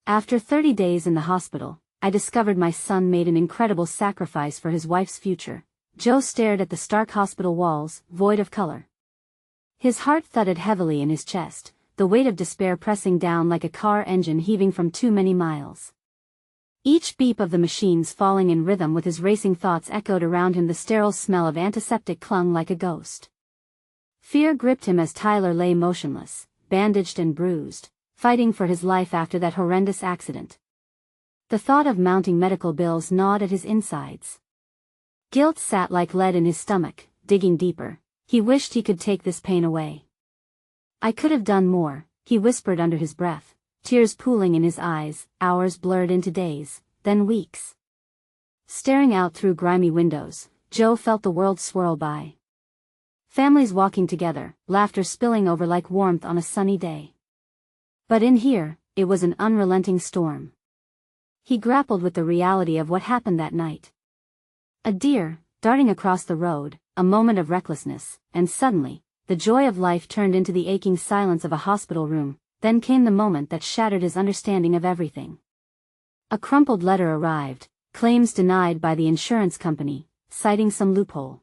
After 30 days in the hospital, I discovered my son made an incredible sacrifice for his wife's future. Joe stared at the stark hospital walls, void of color. His heart thudded heavily in his chest, the weight of despair pressing down like a car engine heaving from too many miles. Each beep of the machines falling in rhythm with his racing thoughts echoed around him. The sterile smell of antiseptic clung like a ghost. Fear gripped him as Tyler lay motionless, bandaged and bruised, fighting for his life after that horrendous accident. The thought of mounting medical bills gnawed at his insides. Guilt sat like lead in his stomach, digging deeper. He wished he could take this pain away. I could have done more, he whispered under his breath, tears pooling in his eyes. Hours blurred into days, then weeks. Staring out through grimy windows, Joe felt the world swirl by. Families walking together, laughter spilling over like warmth on a sunny day. But in here, it was an unrelenting storm. He grappled with the reality of what happened that night. A deer, darting across the road, a moment of recklessness, and suddenly, the joy of life turned into the aching silence of a hospital room. Then came the moment that shattered his understanding of everything. A crumpled letter arrived, claims denied by the insurance company, citing some loophole.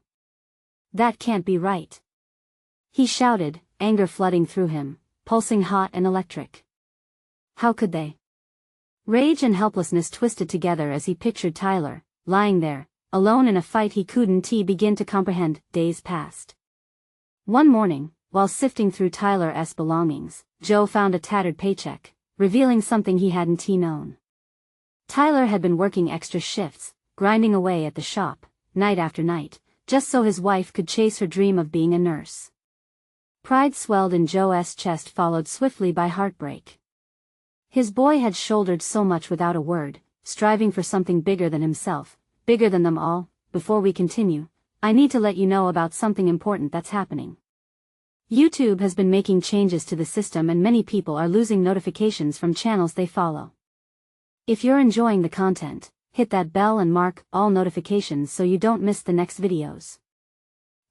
That can't be right. He shouted, anger flooding through him, pulsing hot and electric. How could they? Rage and helplessness twisted together as he pictured Tyler, lying there, alone in a fight he couldn't begin to comprehend. Days passed. One morning, while sifting through Tyler's belongings, Joe found a tattered paycheck, revealing something he hadn't known. Tyler had been working extra shifts, grinding away at the shop, night after night, just so his wife could chase her dream of being a nurse. Pride swelled in Joe's chest, followed swiftly by heartbreak. His boy had shouldered so much without a word, striving for something bigger than himself, bigger than them all. Before we continue, I need to let you know about something important that's happening. YouTube has been making changes to the system and many people are losing notifications from channels they follow. If you're enjoying the content, hit that bell and mark all notifications so you don't miss the next videos.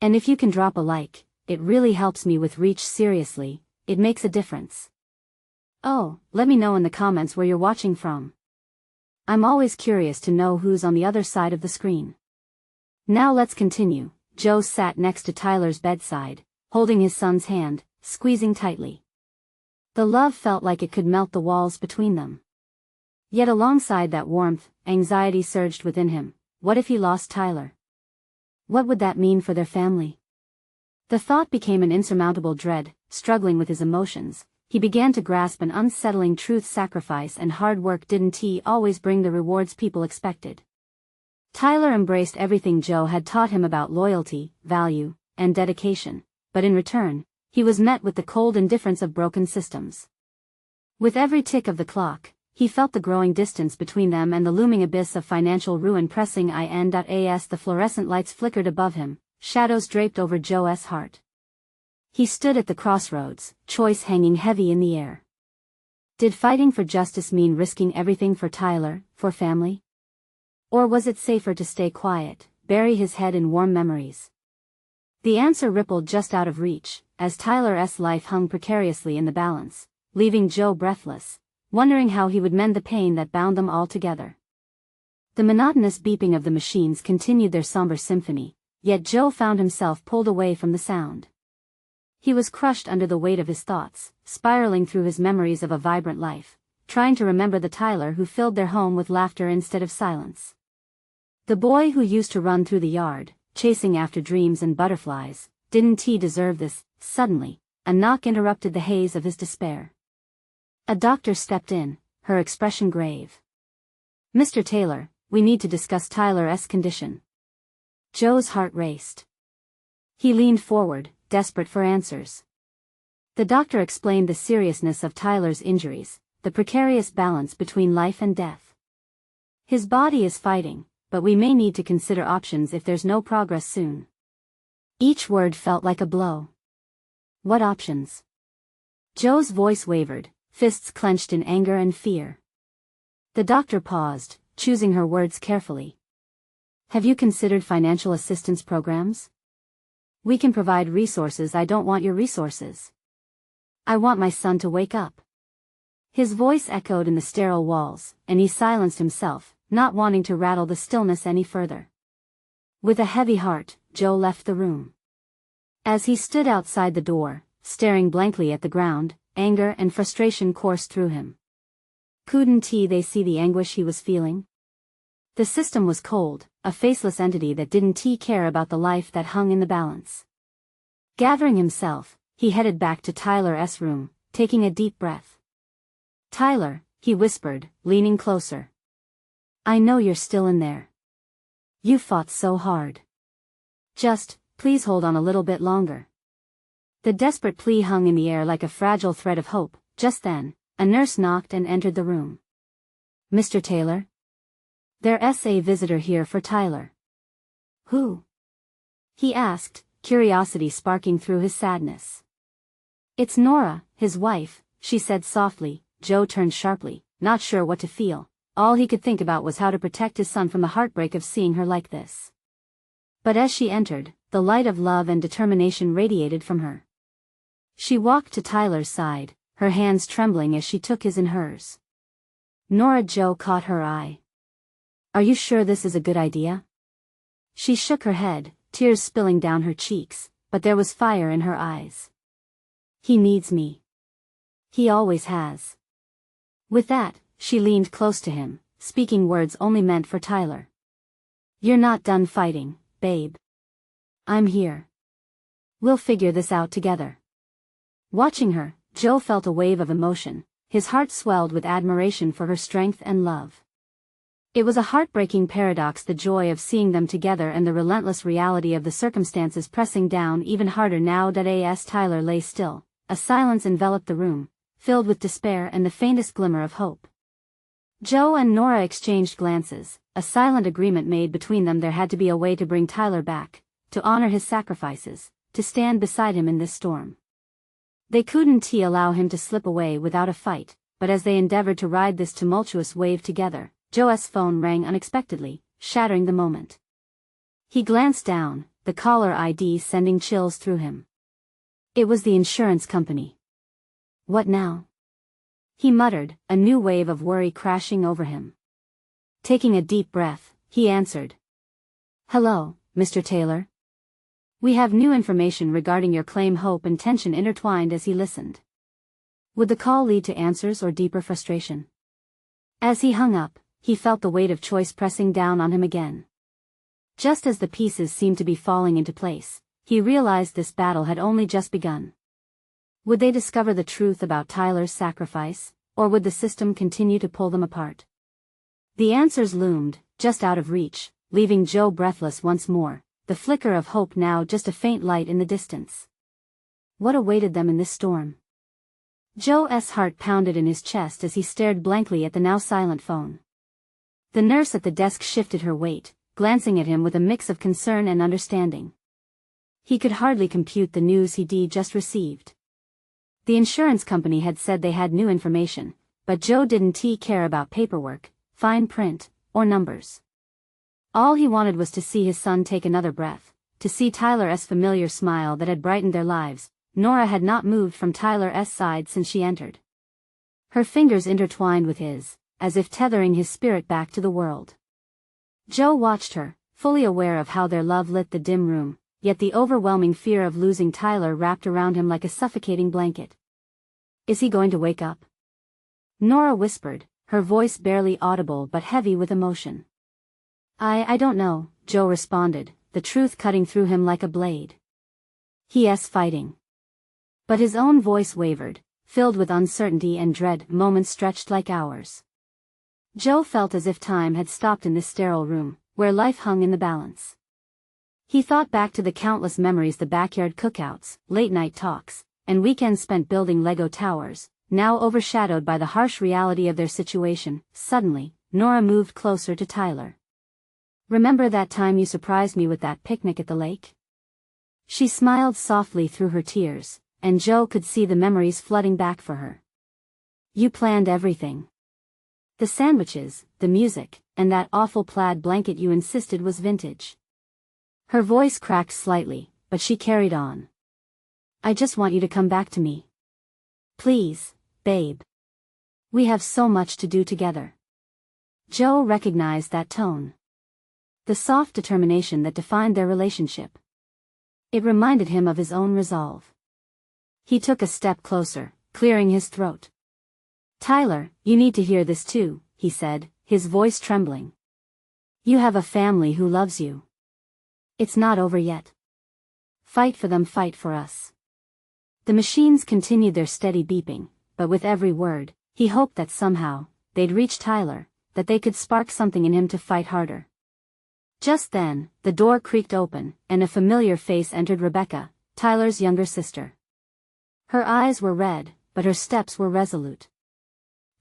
And if you can drop a like, it really helps me with reach. Seriously, it makes a difference. Oh, let me know in the comments where you're watching from. I'm always curious to know who's on the other side of the screen. Now let's continue. Joe sat next to Tyler's bedside, holding his son's hand, squeezing tightly. The love felt like it could melt the walls between them. Yet alongside that warmth, anxiety surged within him. What if he lost Tyler? What would that mean for their family? The thought became an insurmountable dread. Struggling with his emotions, he began to grasp an unsettling truth: sacrifice and hard work didn't always bring the rewards people expected. Tyler embraced everything Joe had taught him about loyalty, value, and dedication, but in return, he was met with the cold indifference of broken systems. With every tick of the clock, he felt the growing distance between them and the looming abyss of financial ruin pressing in. As the fluorescent lights flickered above him, shadows draped over Joe's heart. He stood at the crossroads, choice hanging heavy in the air. Did fighting for justice mean risking everything for Tyler, for family? Or was it safer to stay quiet, bury his head in warm memories? The answer rippled just out of reach, as Tyler's life hung precariously in the balance, leaving Joe breathless, wondering how he would mend the pain that bound them all together. The monotonous beeping of the machines continued their somber symphony, yet Joe found himself pulled away from the sound. He was crushed under the weight of his thoughts, spiraling through his memories of a vibrant life, trying to remember the Tyler who filled their home with laughter instead of silence. The boy who used to run through the yard, chasing after dreams and butterflies. Didn't he deserve this? Suddenly, a knock interrupted the haze of his despair. A doctor stepped in, her expression grave. "Mr. Taylor, we need to discuss Tyler's condition." Joe's heart raced. He leaned forward, desperate for answers. The doctor explained the seriousness of Tyler's injuries, the precarious balance between life and death. "His body is fighting, but we may need to consider options if there's no progress soon." Each word felt like a blow. What options? Joe's voice wavered, fists clenched in anger and fear. The doctor paused, choosing her words carefully. "Have you considered financial assistance programs? We can provide resources. I don't want your resources. I want my son to wake up." His voice echoed in the sterile walls, and he silenced himself, not wanting to rattle the stillness any further. With a heavy heart, Joe left the room. As he stood outside the door, staring blankly at the ground, anger and frustration coursed through him. Couldn't they see the anguish he was feeling? The system was cold, a faceless entity that didn't care about the life that hung in the balance. Gathering himself, he headed back to Tyler's room, taking a deep breath. "Tyler," he whispered, leaning closer. "I know you're still in there. You fought so hard. Just, please hold on a little bit longer." The desperate plea hung in the air like a fragile thread of hope. Just then, a nurse knocked and entered the room. "Mr. Taylor? There's a visitor here for Tyler." "Who?" he asked, curiosity sparking through his sadness. "It's Nora, his wife," she said softly. Joe turned sharply, not sure what to feel. All he could think about was how to protect his son from the heartbreak of seeing her like this. But as she entered, the light of love and determination radiated from her. She walked to Tyler's side, her hands trembling as she took his in hers. "Nora," Joe caught her eye. "Are you sure this is a good idea?" She shook her head, tears spilling down her cheeks, but there was fire in her eyes. "He needs me. He always has." With that, she leaned close to him, speaking words only meant for Tyler. "You're not done fighting, babe. I'm here. We'll figure this out together." Watching her, Joe felt a wave of emotion. His heart swelled with admiration for her strength and love. It was a heartbreaking paradox, the joy of seeing them together and the relentless reality of the circumstances pressing down even harder now that Tyler lay still. A silence enveloped the room, filled with despair and the faintest glimmer of hope. Joe and Nora exchanged glances, a silent agreement made between them. There had to be a way to bring Tyler back, to honor his sacrifices, to stand beside him in this storm. They couldn't allow him to slip away without a fight, but as they endeavored to ride this tumultuous wave together, Joe's phone rang unexpectedly, shattering the moment. He glanced down, the caller ID sending chills through him. It was the insurance company. "What now?" he muttered, a new wave of worry crashing over him. Taking a deep breath, he answered. "Hello, Mr. Taylor. We have new information regarding your claim." Hope and tension intertwined as he listened. Would the call lead to answers or deeper frustration? As he hung up, he felt the weight of choice pressing down on him again. Just as the pieces seemed to be falling into place, he realized this battle had only just begun. Would they discover the truth about Tyler's sacrifice, or would the system continue to pull them apart? The answers loomed, just out of reach, leaving Joe breathless once more, the flicker of hope now just a faint light in the distance. What awaited them in this storm? Joe's heart pounded in his chest as he stared blankly at the now silent phone. The nurse at the desk shifted her weight, glancing at him with a mix of concern and understanding. He could hardly compute the news he'd just received. The insurance company had said they had new information, but Joe didn't care about paperwork, fine print, or numbers. All he wanted was to see his son take another breath, to see Tyler's familiar smile that had brightened their lives. Nora had not moved from Tyler's side since she entered. Her fingers intertwined with his, as if tethering his spirit back to the world. Joe watched her, fully aware of how their love lit the dim room, yet the overwhelming fear of losing Tyler wrapped around him like a suffocating blanket. "Is he going to wake up?" Nora whispered, her voice barely audible but heavy with emotion. I don't know," Joe responded, the truth cutting through him like a blade. "He's fighting." But his own voice wavered, filled with uncertainty and dread. Moments stretched like hours. Joe felt as if time had stopped in this sterile room, where life hung in the balance. He thought back to the countless memories, the backyard cookouts, late-night talks, and weekends spent building Lego towers, now overshadowed by the harsh reality of their situation. Suddenly, Nora moved closer to Tyler. "Remember that time you surprised me with that picnic at the lake?" She smiled softly through her tears, and Joe could see the memories flooding back for her. "You planned everything. The sandwiches, the music, and that awful plaid blanket you insisted was vintage." Her voice cracked slightly, but she carried on. "I just want you to come back to me. Please, babe." We have so much to do together. Joe recognized that tone. The soft determination that defined their relationship. It reminded him of his own resolve. He took a step closer, clearing his throat. Tyler, you need to hear this too, he said, his voice trembling. You have a family who loves you. It's not over yet. Fight for them, fight for us. The machines continued their steady beeping, but with every word, he hoped that somehow, they'd reach Tyler, that they could spark something in him to fight harder. Just then, the door creaked open, and a familiar face entered. Rebecca, Tyler's younger sister. Her eyes were red, but her steps were resolute.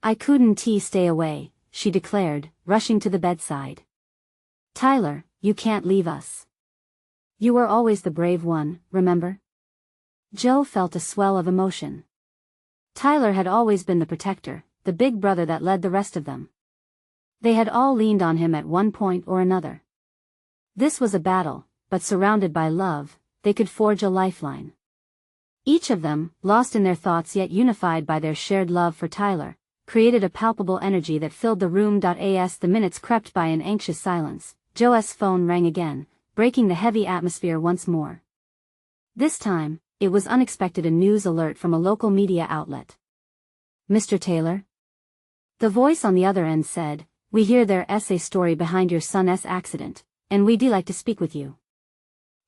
I couldn't stay away, she declared, rushing to the bedside. Tyler, you can't leave us. You were always the brave one, remember? Joe felt a swell of emotion. Tyler had always been the protector, the big brother that led the rest of them. They had all leaned on him at one point or another. This was a battle, but surrounded by love, they could forge a lifeline. Each of them, lost in their thoughts yet unified by their shared love for Tyler, created a palpable energy that filled the room. As the minutes crept by in anxious silence, Joe's phone rang again, breaking the heavy atmosphere once more. This time, it was unexpected, a news alert from a local media outlet. Mr. Taylor? The voice on the other end said, we hear there's a story behind your son's accident, and we'd like to speak with you.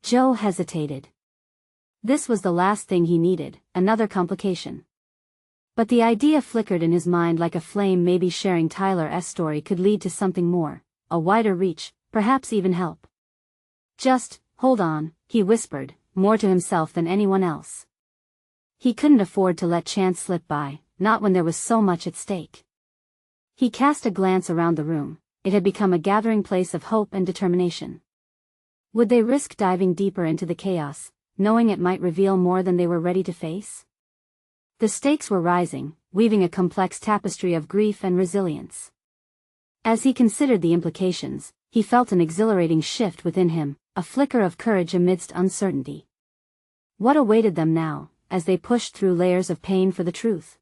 Joe hesitated. This was the last thing he needed, another complication. But the idea flickered in his mind like a flame. Maybe sharing Tyler's story could lead to something more, a wider reach, perhaps even help. Just, hold on, he whispered, more to himself than anyone else. He couldn't afford to let chance slip by, not when there was so much at stake. He cast a glance around the room. It had become a gathering place of hope and determination. Would they risk diving deeper into the chaos, knowing it might reveal more than they were ready to face? The stakes were rising, weaving a complex tapestry of grief and resilience. As he considered the implications, he felt an exhilarating shift within him, a flicker of courage amidst uncertainty. What awaited them now, as they pushed through layers of pain for the truth?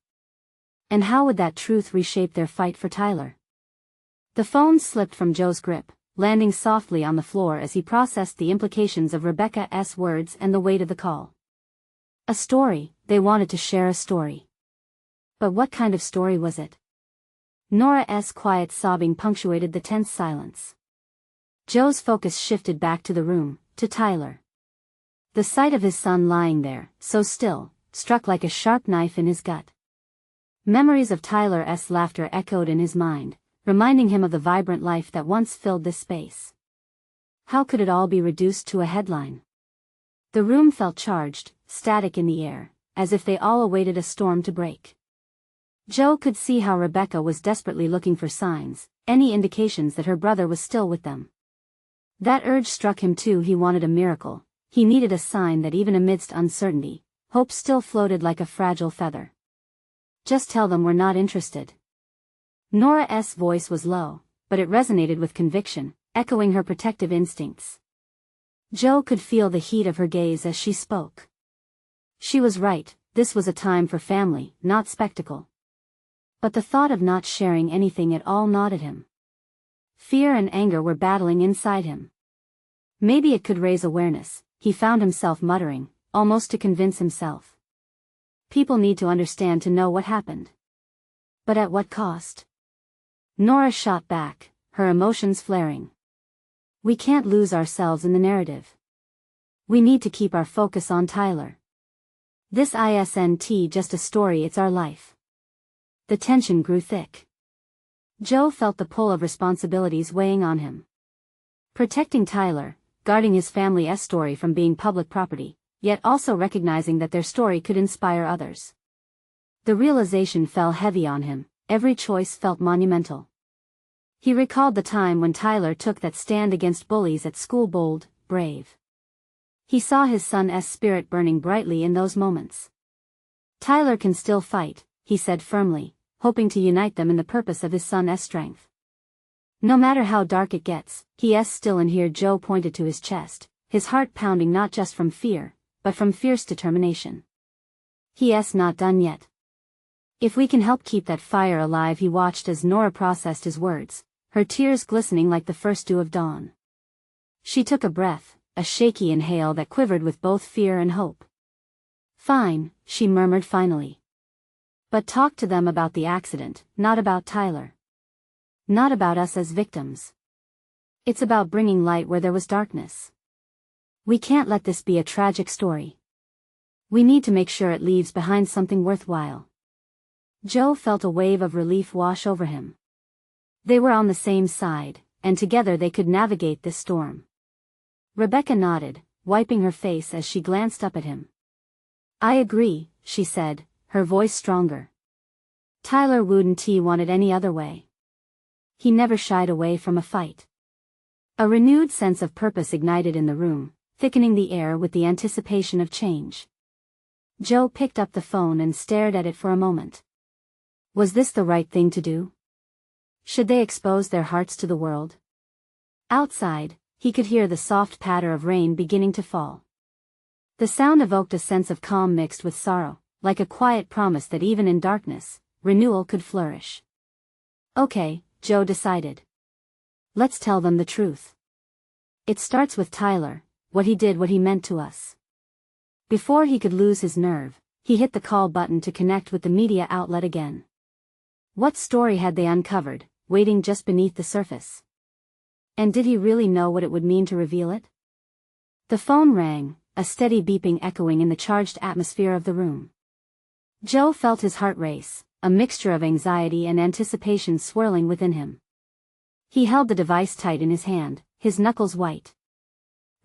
And how would that truth reshape their fight for Tyler? The phone slipped from Joe's grip, landing softly on the floor as he processed the implications of Rebecca's words and the weight of the call. A story, they wanted to share a story. But what kind of story was it? Nora's quiet sobbing punctuated the tense silence. Joe's focus shifted back to the room, to Tyler. The sight of his son lying there, so still, struck like a sharp knife in his gut. Memories of Tyler's laughter echoed in his mind, reminding him of the vibrant life that once filled this space. How could it all be reduced to a headline? The room felt charged, static in the air, as if they all awaited a storm to break. Joe could see how Rebecca was desperately looking for signs, any indications that her brother was still with them. That urge struck him too. He wanted a miracle. He needed a sign that even amidst uncertainty, hope still floated like a fragile feather. Just tell them we're not interested. Nora's voice was low, but it resonated with conviction, echoing her protective instincts. Joe could feel the heat of her gaze as she spoke. She was right, this was a time for family, not spectacle. But the thought of not sharing anything at all gnawed at him. Fear and anger were battling inside him. Maybe it could raise awareness, he found himself muttering, almost to convince himself. People need to understand to know what happened. But at what cost? Nora shot back, her emotions flaring. We can't lose ourselves in the narrative. We need to keep our focus on Tyler. This isn't just a story, it's our life. The tension grew thick. Joe felt the pull of responsibilities weighing on him. Protecting Tyler, guarding his family's story from being public property, yet also recognizing that their story could inspire others. The realization fell heavy on him, every choice felt monumental. He recalled the time when Tyler took that stand against bullies at school, bold, brave. He saw his son's spirit burning brightly in those moments. Tyler can still fight, he said firmly, hoping to unite them in the purpose of his son's strength. No matter how dark it gets, he's still in here. Joe pointed to his chest, his heart pounding not just from fear, but from fierce determination. He's not done yet. If we can help keep that fire alive. He watched as Nora processed his words, her tears glistening like the first dew of dawn. She took a breath, a shaky inhale that quivered with both fear and hope. Fine, she murmured finally. But talk to them about the accident, not about Tyler. Not about us as victims. It's about bringing light where there was darkness. We can't let this be a tragic story. We need to make sure it leaves behind something worthwhile. Joe felt a wave of relief wash over him. They were on the same side, and together they could navigate this storm. Rebecca nodded, wiping her face as she glanced up at him. I agree, she said, her voice stronger. Tyler wouldn't want it any other way. He never shied away from a fight. A renewed sense of purpose ignited in the room, thickening the air with the anticipation of change. Joe picked up the phone and stared at it for a moment. Was this the right thing to do? Should they expose their hearts to the world? Outside, he could hear the soft patter of rain beginning to fall. The sound evoked a sense of calm mixed with sorrow, like a quiet promise that even in darkness, renewal could flourish. Okay, Joe decided. Let's tell them the truth. It starts with Tyler, what he did, what he meant to us. Before he could lose his nerve, he hit the call button to connect with the media outlet again. What story had they uncovered, waiting just beneath the surface? And did he really know what it would mean to reveal it? The phone rang, a steady beeping echoing in the charged atmosphere of the room. Joe felt his heart race, a mixture of anxiety and anticipation swirling within him. He held the device tight in his hand, his knuckles white.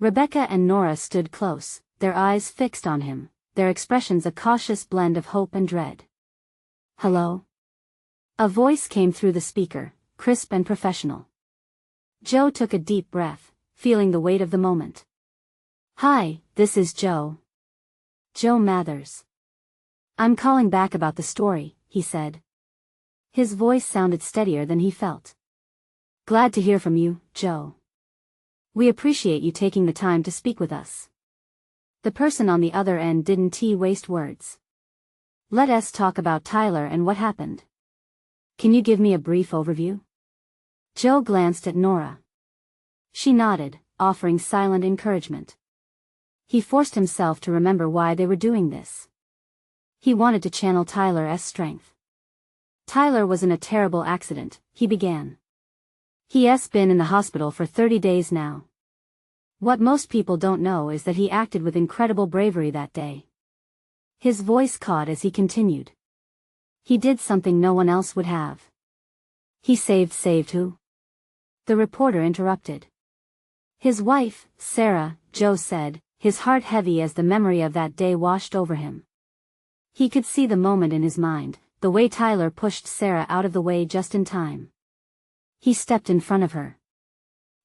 Rebecca and Nora stood close, their eyes fixed on him, their expressions a cautious blend of hope and dread. Hello? A voice came through the speaker, crisp and professional. Joe took a deep breath, feeling the weight of the moment. Hi, this is Joe. Joe Mathers. I'm calling back about the story, he said. His voice sounded steadier than he felt. Glad to hear from you, Joe. We appreciate you taking the time to speak with us. The person on the other end didn't waste words. Let us talk about Tyler and what happened. Can you give me a brief overview? Joe glanced at Nora. She nodded, offering silent encouragement. He forced himself to remember why they were doing this. He wanted to channel Tyler's strength. Tyler was in a terrible accident, he began. He's been in the hospital for 30 days now. What most people don't know is that he acted with incredible bravery that day. His voice caught as he continued. He did something no one else would have. He saved who? The reporter interrupted. His wife, Sarah, Joe said, his heart heavy as the memory of that day washed over him. He could see the moment in his mind, the way Tyler pushed Sarah out of the way just in time. He stepped in front of her.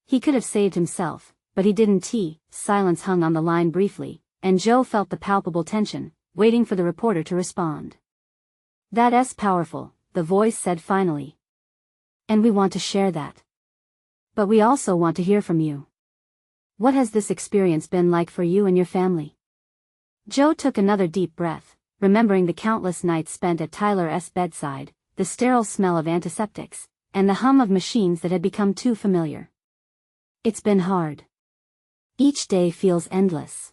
He could have saved himself, but he didn't. Silence hung on the line briefly, and Joe felt the palpable tension, waiting for the reporter to respond. That's powerful, the voice said finally. And we want to share that. But we also want to hear from you. What has this experience been like for you and your family? Joe took another deep breath, remembering the countless nights spent at Tyler's bedside, the sterile smell of antiseptics, and the hum of machines that had become too familiar. It's been hard. Each day feels endless.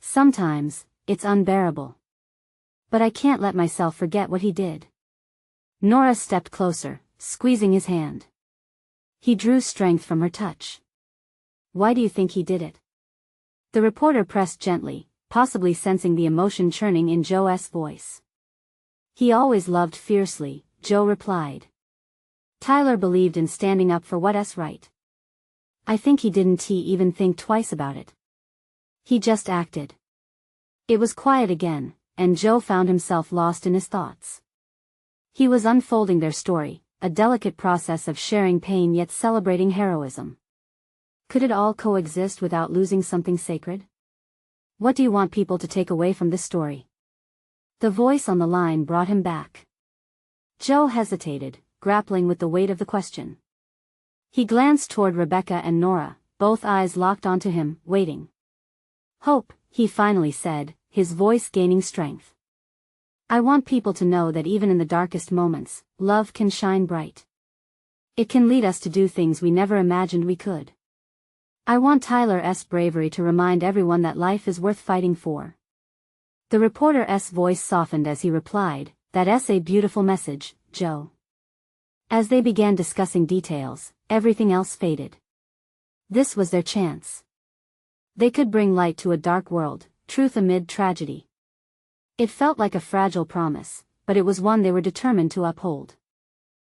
Sometimes, it's unbearable. But I can't let myself forget what he did. Nora stepped closer, squeezing his hand. He drew strength from her touch. Why do you think he did it? The reporter pressed gently, possibly sensing the emotion churning in Joe's voice. He always loved fiercely, Joe replied. Tyler believed in standing up for what's right. I think he didn't even think twice about it. He just acted. It was quiet again, and Joe found himself lost in his thoughts. He was unfolding their story, a delicate process of sharing pain yet celebrating heroism. Could it all coexist without losing something sacred? What do you want people to take away from this story? The voice on the line brought him back. Joe hesitated, grappling with the weight of the question. He glanced toward Rebecca and Nora, both eyes locked onto him, waiting. Hope, he finally said, his voice gaining strength. I want people to know that even in the darkest moments, love can shine bright. It can lead us to do things we never imagined we could. I want Tyler's bravery to remind everyone that life is worth fighting for. The reporter's voice softened as he replied, "That's a beautiful message, Joe." As they began discussing details, everything else faded. This was their chance. They could bring light to a dark world, truth amid tragedy. It felt like a fragile promise, but it was one they were determined to uphold.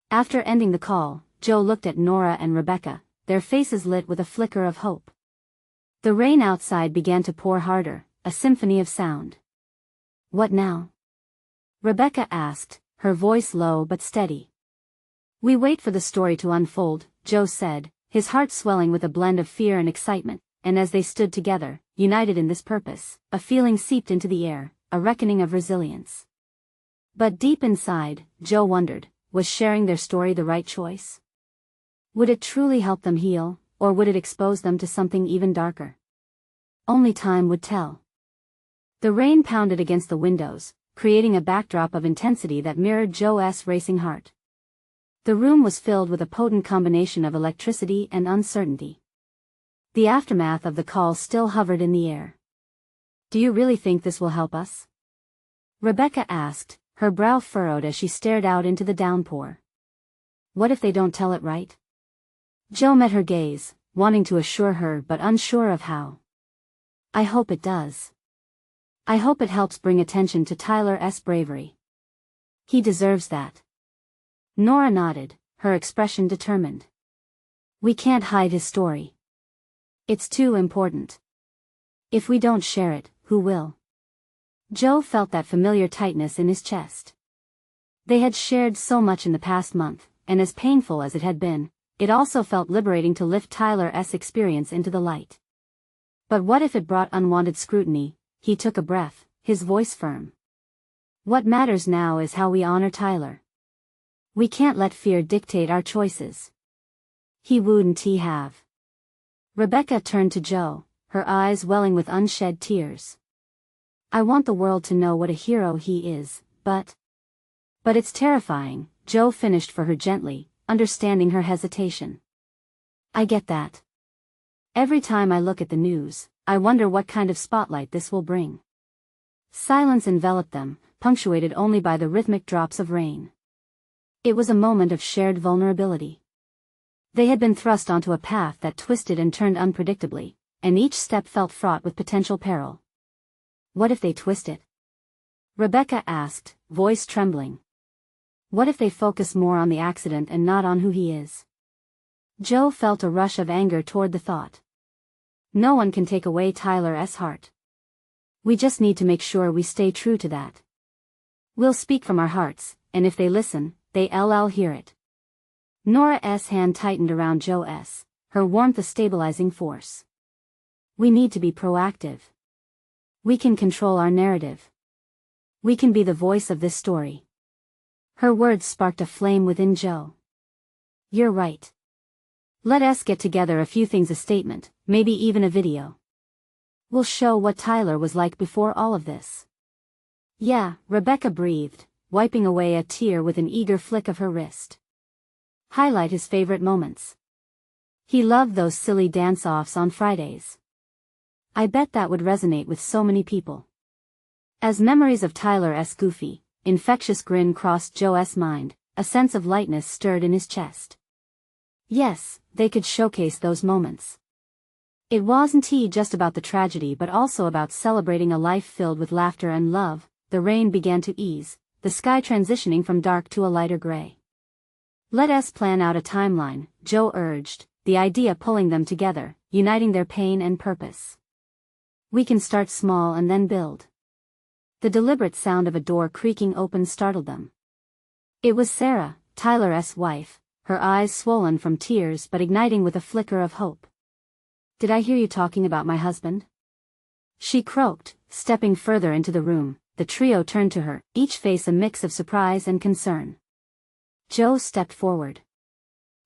After ending the call, Joe looked at Nora and Rebecca, their faces lit with a flicker of hope. The rain outside began to pour harder, a symphony of sound. "What now?" Rebecca asked, her voice low but steady. "We wait for the story to unfold," Joe said, his heart swelling with a blend of fear and excitement, and as they stood together, united in this purpose, a feeling seeped into the air, a reckoning of resilience. But deep inside, Joe wondered, was sharing their story the right choice? Would it truly help them heal, or would it expose them to something even darker? Only time would tell. The rain pounded against the windows, creating a backdrop of intensity that mirrored Joe's racing heart. The room was filled with a potent combination of electricity and uncertainty. The aftermath of the call still hovered in the air. "Do you really think this will help us?" Rebecca asked, her brow furrowed as she stared out into the downpour. "What if they don't tell it right?" Joe met her gaze, wanting to assure her but unsure of how. "I hope it does. I hope it helps bring attention to Tyler's bravery. He deserves that." Nora nodded, her expression determined. "We can't hide his story. It's too important. If we don't share it, who will?" Joe felt that familiar tightness in his chest. They had shared so much in the past month, and as painful as it had been, it also felt liberating to lift Tyler's experience into the light. But what if it brought unwanted scrutiny? He took a breath, his voice firm. "What matters now is how we honor Tyler. We can't let fear dictate our choices. He wouldn't have." Rebecca turned to Joe, her eyes welling with unshed tears. "I want the world to know what a hero he is, but it's terrifying," Joe finished for her gently, understanding her hesitation. "I get that. Every time I look at the news, I wonder what kind of spotlight this will bring." Silence enveloped them, punctuated only by the rhythmic drops of rain. It was a moment of shared vulnerability. They had been thrust onto a path that twisted and turned unpredictably, and each step felt fraught with potential peril. "What if they twist it?" Rebecca asked, voice trembling. "What if they focus more on the accident and not on who he is?" Joe felt a rush of anger toward the thought. No one can take away Tyler's heart. We just need to make sure we stay true to that. We'll speak from our hearts, and if they listen, they'll hear it. Nora's hand tightened around Joe's, her warmth a stabilizing force. "We need to be proactive. We can control our narrative. We can be the voice of this story." Her words sparked a flame within Joe. "You're right. Let us get together a few things, a statement, maybe even a video. We'll show what Tyler was like before all of this." "Yeah," Rebecca breathed, wiping away a tear with an eager flick of her wrist. "Highlight his favorite moments. He loved those silly dance-offs on Fridays. I bet that would resonate with so many people." As memories of Tyler's goofy, infectious grin crossed Joe's mind, a sense of lightness stirred in his chest. Yes, they could showcase those moments. It wasn't just about the tragedy but also about celebrating a life filled with laughter and love. The rain began to ease, the sky transitioning from dark to a lighter gray. "Let us plan out a timeline," Joe urged, the idea pulling them together, uniting their pain and purpose. "We can start small and then build." The deliberate sound of a door creaking open startled them. It was Sarah, Tyler's wife, her eyes swollen from tears but igniting with a flicker of hope. "Did I hear you talking about my husband?" she croaked, stepping further into the room. The trio turned to her, each face a mix of surprise and concern. Joe stepped forward.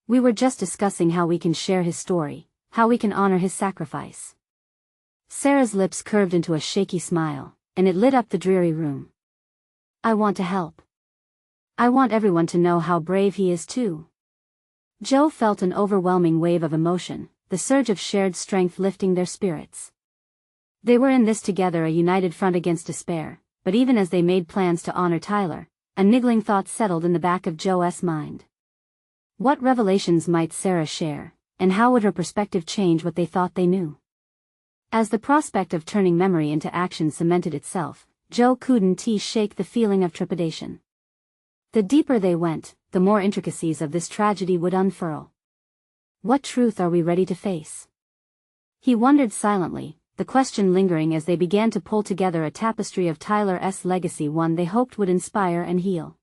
"We were just discussing how we can share his story, how we can honor his sacrifice." Sarah's lips curved into a shaky smile, and it lit up the dreary room. I want to help. I want everyone to know how brave he is too. Joe felt an overwhelming wave of emotion, the surge of shared strength lifting their spirits. They were in this together, a united front against despair, but even as they made plans to honor Tyler, a niggling thought settled in the back of Joe's mind. What revelations might Sarah share, and how would her perspective change what they thought they knew? As the prospect of turning memory into action cemented itself, Joe couldn't shake the feeling of trepidation. The deeper they went, the more intricacies of this tragedy would unfurl. What truth are we ready to face? He wondered silently, the question lingering as they began to pull together a tapestry of Tyler's legacy, one they hoped would inspire and heal.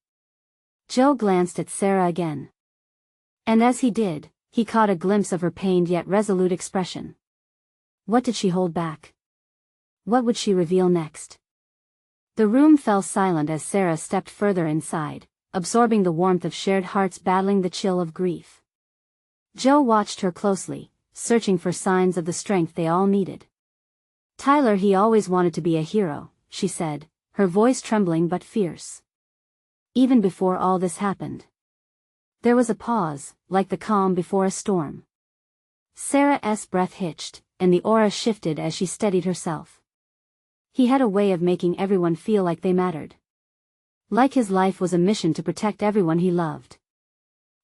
Joe glanced at Sarah again. And as he did, he caught a glimpse of her pained yet resolute expression. What did she hold back? What would she reveal next? The room fell silent as Sarah stepped further inside, absorbing the warmth of shared hearts battling the chill of grief. Joe watched her closely, searching for signs of the strength they all needed. Tyler, he always wanted to be a hero, she said, her voice trembling but fierce. Even before all this happened. There was a pause, like the calm before a storm. Sarah's breath hitched, and the aura shifted as she steadied herself. He had a way of making everyone feel like they mattered. Like his life was a mission to protect everyone he loved.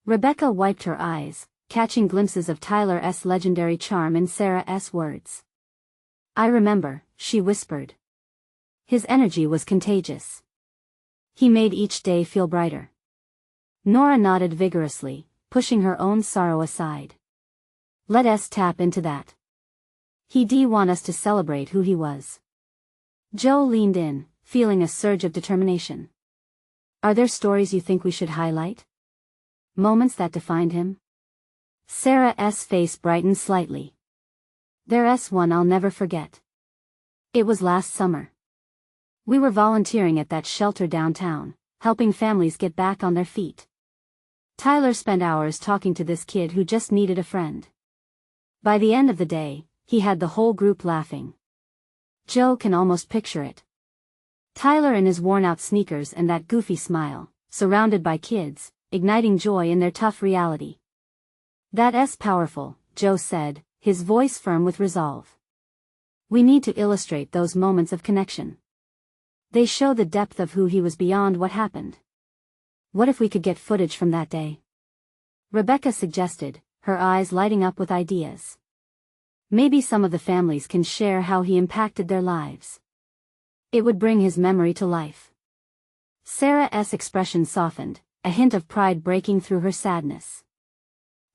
Rebecca wiped her eyes, catching glimpses of Tyler's legendary charm in Sarah's words. I remember, she whispered. His energy was contagious. He made each day feel brighter. Nora nodded vigorously, pushing her own sorrow aside. Let us tap into that. He'd want us to celebrate who he was. Joe leaned in, feeling a surge of determination. Are there stories you think we should highlight? Moments that defined him? Sarah's face brightened slightly. There's one I'll never forget. It was last summer. We were volunteering at that shelter downtown, helping families get back on their feet. Tyler spent hours talking to this kid who just needed a friend. By the end of the day, he had the whole group laughing. Joe can almost picture it. Tyler in his worn-out sneakers and that goofy smile, surrounded by kids, igniting joy in their tough reality. That's powerful, Joe said, his voice firm with resolve. We need to illustrate those moments of connection. They show the depth of who he was beyond what happened. What if we could get footage from that day? Rebecca suggested, her eyes lighting up with ideas. Maybe some of the families can share how he impacted their lives. It would bring his memory to life. Sarah's expression softened, a hint of pride breaking through her sadness.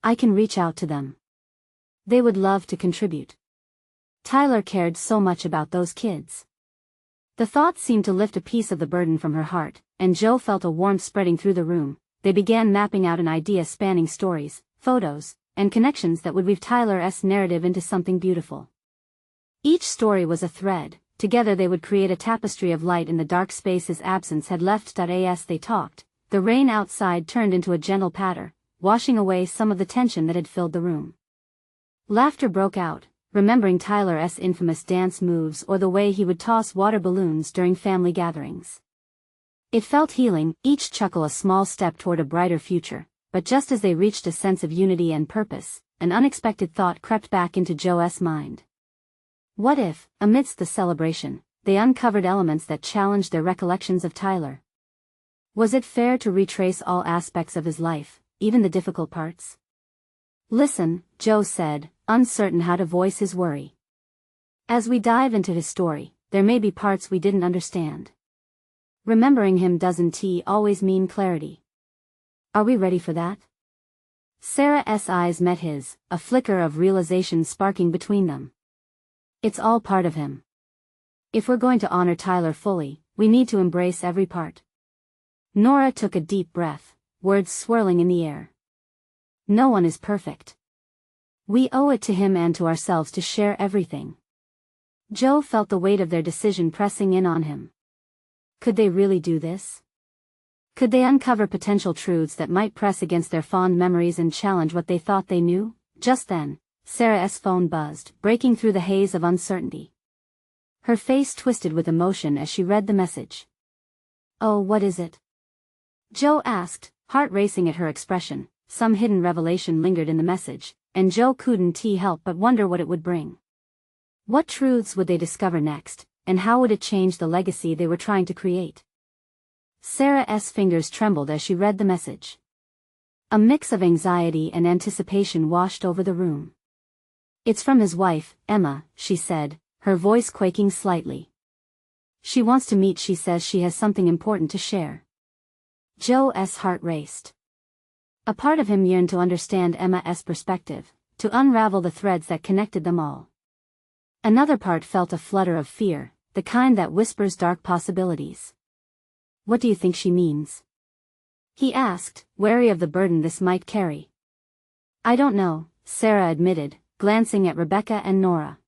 I can reach out to them. They would love to contribute. Tyler cared so much about those kids. The thought seemed to lift a piece of the burden from her heart, and Joe felt a warmth spreading through the room. They began mapping out an idea spanning stories, photos, and connections that would weave Tyler's narrative into something beautiful. Each story was a thread. Together they would create a tapestry of light in the dark space his absence had left. As they talked, the rain outside turned into a gentle patter, washing away some of the tension that had filled the room. Laughter broke out, remembering Tyler's infamous dance moves or the way he would toss water balloons during family gatherings. It felt healing, each chuckle a small step toward a brighter future, but just as they reached a sense of unity and purpose, an unexpected thought crept back into Joe's mind. What if, amidst the celebration, they uncovered elements that challenged their recollections of Tyler? Was it fair to retrace all aspects of his life, even the difficult parts? Listen, Joe said, uncertain how to voice his worry. As we dive into his story, there may be parts we didn't understand. Remembering him doesn't always mean clarity. Are we ready for that? Sarah's eyes met his, a flicker of realization sparking between them. It's all part of him. If we're going to honor Tyler fully, we need to embrace every part. Nora took a deep breath, words swirling in the air. No one is perfect. We owe it to him and to ourselves to share everything. Joe felt the weight of their decision pressing in on him. Could they really do this? Could they uncover potential truths that might press against their fond memories and challenge what they thought they knew? Just then, Sarah's phone buzzed, breaking through the haze of uncertainty. Her face twisted with emotion as she read the message. "Oh, what is it?" Joe asked, heart racing at her expression. Some hidden revelation lingered in the message, and Joe couldn't help but wonder what it would bring. What truths would they discover next, and how would it change the legacy they were trying to create? Sarah's fingers trembled as she read the message. A mix of anxiety and anticipation washed over the room. "It's from his wife, Emma," she said, her voice quaking slightly. "She wants to meet. She says she has something important to share." Joe's heart raced. A part of him yearned to understand Emma's perspective, to unravel the threads that connected them all. Another part felt a flutter of fear, the kind that whispers dark possibilities. "What do you think she means?" he asked, wary of the burden this might carry. "I don't know," Sarah admitted, glancing at Rebecca and Nora.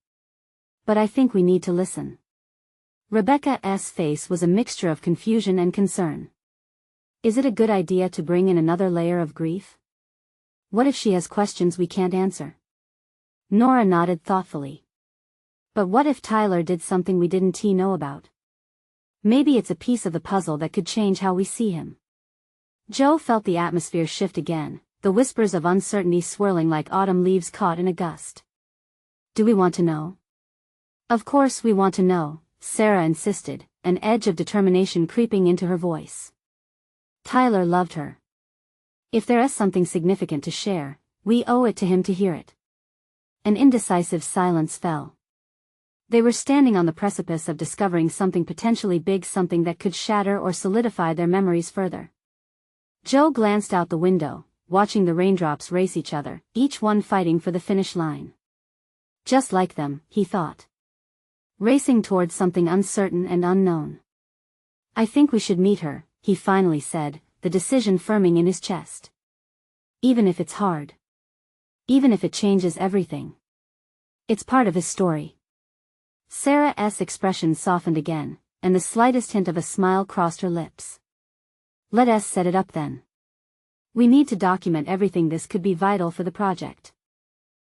"But I think we need to listen." Rebecca's face was a mixture of confusion and concern. "Is it a good idea to bring in another layer of grief? What if she has questions we can't answer?" Nora nodded thoughtfully. "But what if Tyler did something we didn't know about? Maybe it's a piece of the puzzle that could change how we see him." Joe felt the atmosphere shift again, the whispers of uncertainty swirling like autumn leaves caught in a gust. "Do we want to know?" "Of course we want to know," Sarah insisted, an edge of determination creeping into her voice. "Tyler loved her. If there is something significant to share, we owe it to him to hear it." An indecisive silence fell. They were standing on the precipice of discovering something potentially big, something that could shatter or solidify their memories further. Joe glanced out the window, watching the raindrops race each other, each one fighting for the finish line. Just like them, he thought. Racing towards something uncertain and unknown. "I think we should meet her," he finally said, the decision firming in his chest. "Even if it's hard. Even if it changes everything. It's part of his story." Sarah's expression softened again, and the slightest hint of a smile crossed her lips. "Let us set it up then. We need to document everything. This could be vital for the project."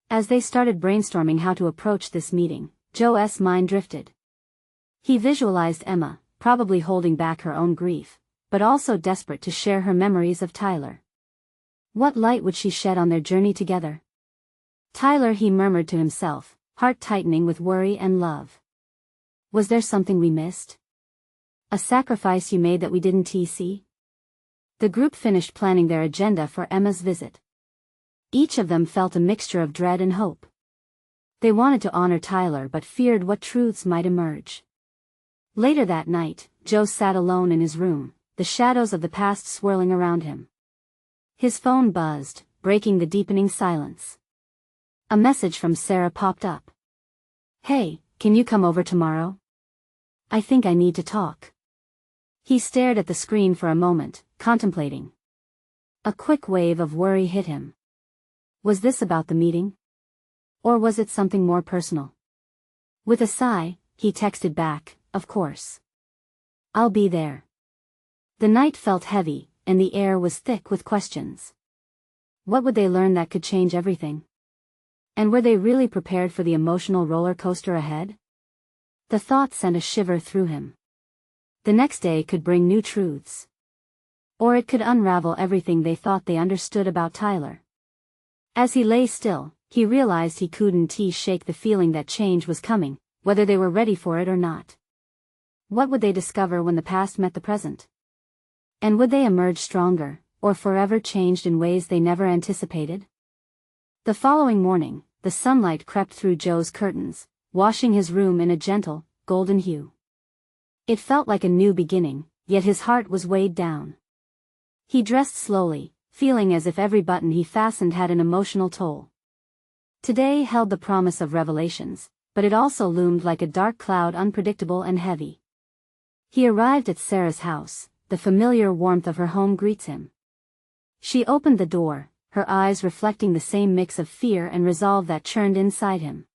As they started brainstorming how to approach this meeting, Joe's mind drifted. He visualized Emma, probably holding back her own grief, but also desperate to share her memories of Tyler. What light would she shed on their journey together? "Tyler," he murmured to himself, heart tightening with worry and love. "Was there something we missed? A sacrifice you made that we didn't see?" The group finished planning their agenda for Emma's visit. Each of them felt a mixture of dread and hope. They wanted to honor Tyler but feared what truths might emerge. Later that night, Joe sat alone in his room, the shadows of the past swirling around him. His phone buzzed, breaking the deepening silence. A message from Sarah popped up. "Hey, can you come over tomorrow? I think I need to talk." He stared at the screen for a moment, contemplating. A quick wave of worry hit him. Was this about the meeting? Or was it something more personal? With a sigh, he texted back, "Of course. I'll be there." The night felt heavy, and the air was thick with questions. What would they learn that could change everything? And were they really prepared for the emotional roller coaster ahead? The thought sent a shiver through him. The next day could bring new truths. Or it could unravel everything they thought they understood about Tyler. As he lay still, he realized he couldn't shake the feeling that change was coming, whether they were ready for it or not. What would they discover when the past met the present? And would they emerge stronger, or forever changed in ways they never anticipated? The following morning, the sunlight crept through Joe's curtains, washing his room in a gentle, golden hue. It felt like a new beginning, yet his heart was weighed down. He dressed slowly, feeling as if every button he fastened had an emotional toll. Today held the promise of revelations, but it also loomed like a dark cloud, unpredictable and heavy. He arrived at Sarah's house, the familiar warmth of her home greets him. She opened the door, her eyes reflecting the same mix of fear and resolve that churned inside him.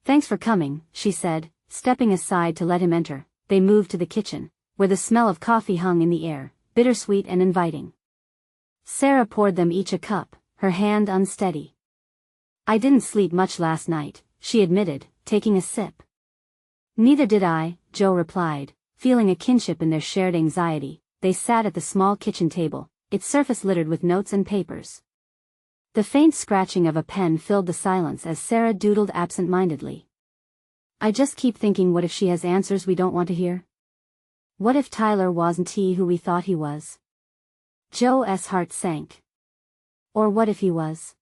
"Thanks for coming," she said, stepping aside to let him enter. They moved to the kitchen, where the smell of coffee hung in the air, bittersweet and inviting. Sarah poured them each a cup, her hand unsteady. "I didn't sleep much last night," she admitted, taking a sip. "Neither did I," Joe replied, feeling a kinship in their shared anxiety. They sat at the small kitchen table, its surface littered with notes and papers. The faint scratching of a pen filled the silence as Sarah doodled absent-mindedly. I just keep thinking, what if she has answers we don't want to hear? What if Tyler wasn't who we thought he was? Joe's heart sank. Or what if he was?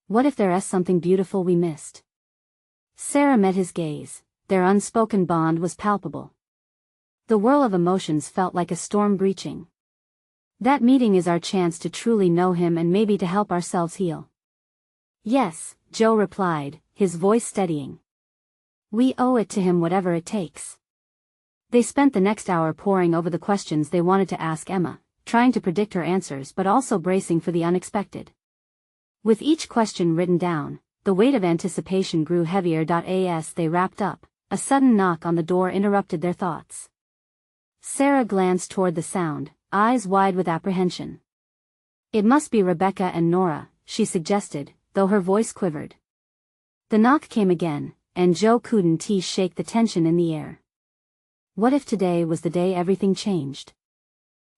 What if there's something beautiful we missed? Sarah met his gaze. Their unspoken bond was palpable. The whirl of emotions felt like a storm breaching. That meeting is our chance to truly know him and maybe to help ourselves heal. Yes, Joe replied, his voice steadying. We owe it to him, whatever it takes. They spent the next hour poring over the questions they wanted to ask Emma, trying to predict her answers but also bracing for the unexpected. With each question written down, the weight of anticipation grew heavier. As they wrapped up, a sudden knock on the door interrupted their thoughts. Sarah glanced toward the sound, eyes wide with apprehension. It must be Rebecca and Nora, she suggested, though her voice quivered. The knock came again, and Joe couldn't shake the tension in the air. What if today was the day everything changed?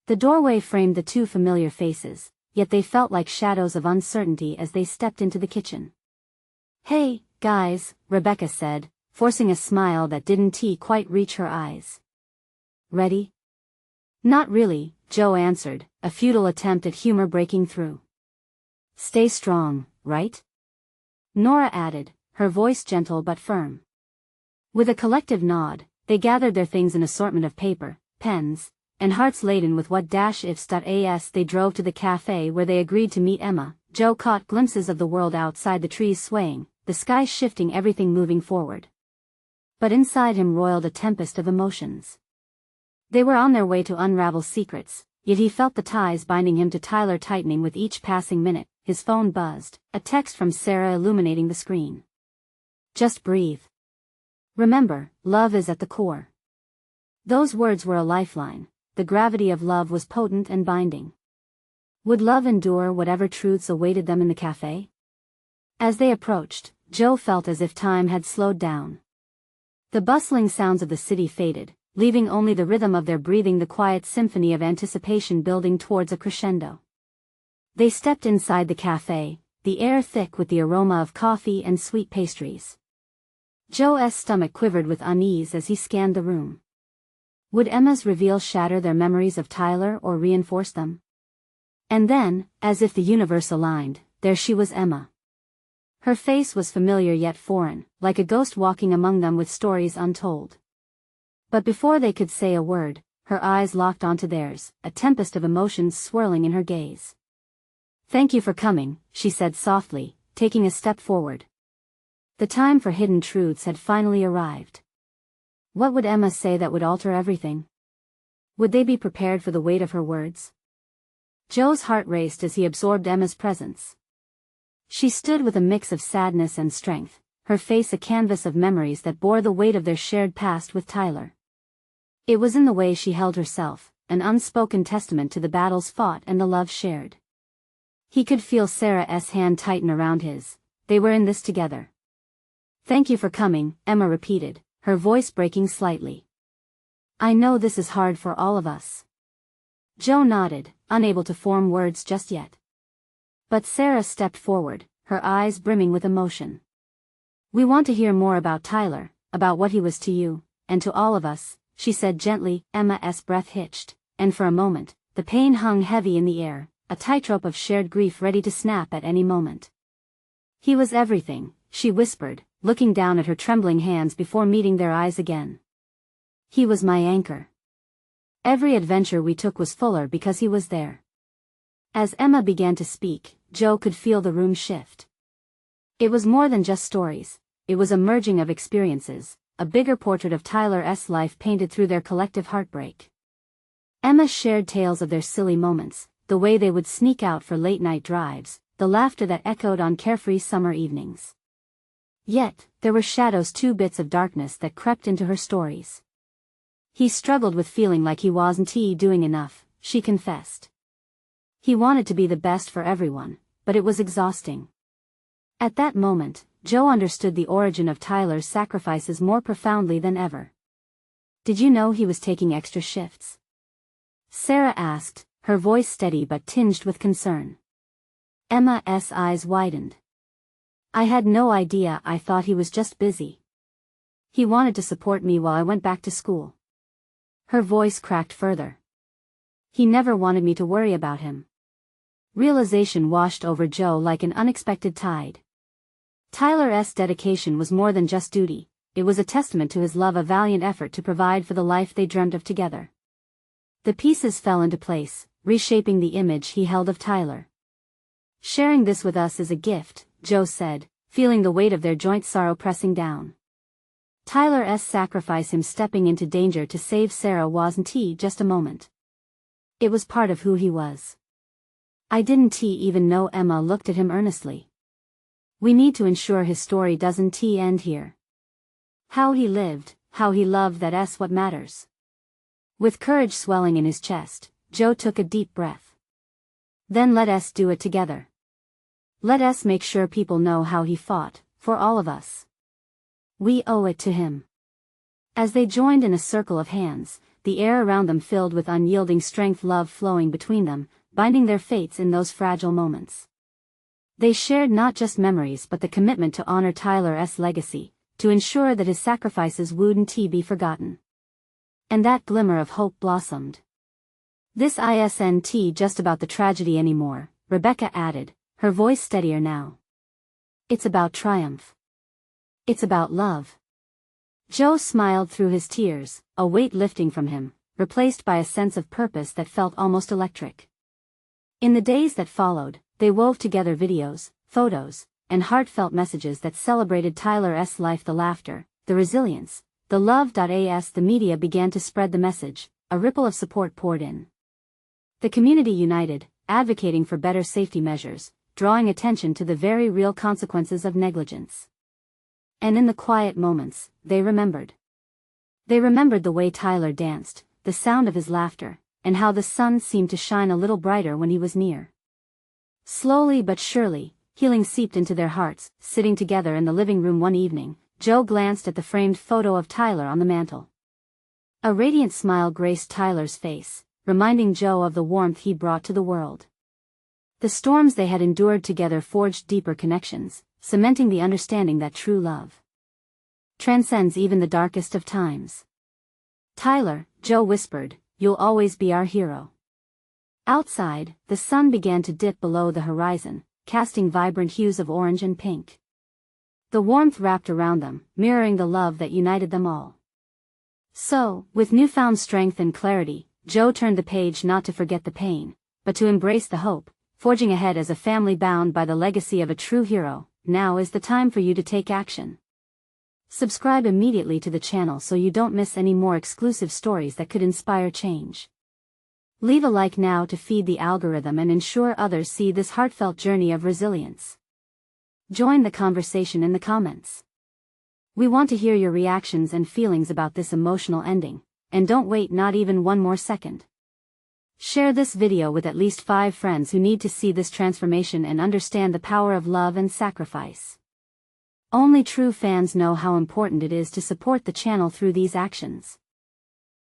The doorway framed the two familiar faces, yet they felt like shadows of uncertainty as they stepped into the kitchen. Hey, guys, Rebecca said, forcing a smile that didn't quite reach her eyes. Ready? Not really, Joe answered, a futile attempt at humor breaking through. Stay strong, right? Nora added, her voice gentle but firm. With a collective nod, they gathered their things, an assortment of paper, pens, and hearts laden with what-ifs. As they drove to the cafe where they agreed to meet Emma, Joe caught glimpses of the world outside, the trees swaying, the sky shifting, everything moving forward. But inside him roiled a tempest of emotions. They were on their way to unravel secrets, yet he felt the ties binding him to Tyler tightening with each passing minute. His phone buzzed, a text from Sarah illuminating the screen. Just breathe. Remember, love is at the core. Those words were a lifeline. The gravity of love was potent and binding. Would love endure whatever truths awaited them in the cafe? As they approached, Joe felt as if time had slowed down. The bustling sounds of the city faded, leaving only the rhythm of their breathing, the quiet symphony of anticipation building towards a crescendo. They stepped inside the cafe, the air thick with the aroma of coffee and sweet pastries. Joe's stomach quivered with unease as he scanned the room. Would Emma's reveal shatter their memories of Tyler or reinforce them? And then, as if the universe aligned, there she was, Emma. Her face was familiar yet foreign, like a ghost walking among them with stories untold. But before they could say a word, her eyes locked onto theirs, a tempest of emotions swirling in her gaze. Thank you for coming, she said softly, taking a step forward. The time for hidden truths had finally arrived. What would Emma say that would alter everything? Would they be prepared for the weight of her words? Joe's heart raced as he absorbed Emma's presence. She stood with a mix of sadness and strength, her face a canvas of memories that bore the weight of their shared past with Tyler. It was in the way she held herself, an unspoken testament to the battles fought and the love shared. He could feel Sarah's hand tighten around his. They were in this together. Thank you for coming, Emma repeated, her voice breaking slightly. I know this is hard for all of us. Joe nodded, unable to form words just yet. But Sarah stepped forward, her eyes brimming with emotion. We want to hear more about Tyler, about what he was to you, and to all of us, she said gently. Emma's breath hitched, and for a moment, the pain hung heavy in the air, a tightrope of shared grief ready to snap at any moment. He was everything, she whispered, looking down at her trembling hands before meeting their eyes again. He was my anchor. Every adventure we took was fuller because he was there. As Emma began to speak, Joe could feel the room shift. It was more than just stories, it was a merging of experiences, a bigger portrait of Tyler's life painted through their collective heartbreak. Emma shared tales of their silly moments, the way they would sneak out for late-night drives, the laughter that echoed on carefree summer evenings. Yet, there were shadows, two bits of darkness that crept into her stories. He struggled with feeling like he wasn't doing enough, she confessed. He wanted to be the best for everyone, but it was exhausting. At that moment, Joe understood the origin of Tyler's sacrifices more profoundly than ever. Did you know he was taking extra shifts? Sarah asked, her voice steady but tinged with concern. Emma's eyes widened. I had no idea. I thought he was just busy. He wanted to support me while I went back to school. Her voice cracked further. He never wanted me to worry about him. Realization washed over Joe like an unexpected tide. Tyler's dedication was more than just duty, it was a testament to his love, a valiant effort to provide for the life they dreamt of together. The pieces fell into place, reshaping the image he held of Tyler. Sharing this with us is a gift, Joe said, feeling the weight of their joint sorrow pressing down. Tyler's sacrifice, him stepping into danger to save Sarah, wasn't just a moment. It was part of who he was. I didn't even know. Emma looked at him earnestly. We need to ensure his story doesn't end here. How he lived, how he loved, that's what matters. With courage swelling in his chest, Joe took a deep breath. Then let us do it together. Let us make sure people know how he fought, for all of us. We owe it to him. As they joined in a circle of hands, the air around them filled with unyielding strength, love flowing between them, binding their fates in those fragile moments. They shared not just memories but the commitment to honor Tyler's legacy, to ensure that his sacrifices wouldn't be forgotten. And that glimmer of hope blossomed. This isn't just about the tragedy anymore, Rebecca added, her voice steadier now. It's about triumph. It's about love. Joe smiled through his tears, a weight lifting from him, replaced by a sense of purpose that felt almost electric. In the days that followed, they wove together videos, photos, and heartfelt messages that celebrated Tyler's life, the laughter, the resilience, the love. As the media began to spread the message, a ripple of support poured in. The community united, advocating for better safety measures, drawing attention to the very real consequences of negligence. And in the quiet moments, they remembered. They remembered the way Tyler danced, the sound of his laughter, and how the sun seemed to shine a little brighter when he was near. Slowly but surely, healing seeped into their hearts. Sitting together in the living room one evening, Joe glanced at the framed photo of Tyler on the mantel. A radiant smile graced Tyler's face, reminding Joe of the warmth he brought to the world. The storms they had endured together forged deeper connections, cementing the understanding that true love transcends even the darkest of times. Tyler, Joe whispered, you'll always be our hero. Outside, the sun began to dip below the horizon, casting vibrant hues of orange and pink. The warmth wrapped around them, mirroring the love that united them all. So, with newfound strength and clarity, Joe turned the page, not to forget the pain, but to embrace the hope, forging ahead as a family bound by the legacy of a true hero. Now is the time for you to take action. Subscribe immediately to the channel so you don't miss any more exclusive stories that could inspire change. Leave a like now to feed the algorithm and ensure others see this heartfelt journey of resilience. Join the conversation in the comments. We want to hear your reactions and feelings about this emotional ending, and don't wait not even one more second. Share this video with at least 5 friends who need to see this transformation and understand the power of love and sacrifice. Only true fans know how important it is to support the channel through these actions.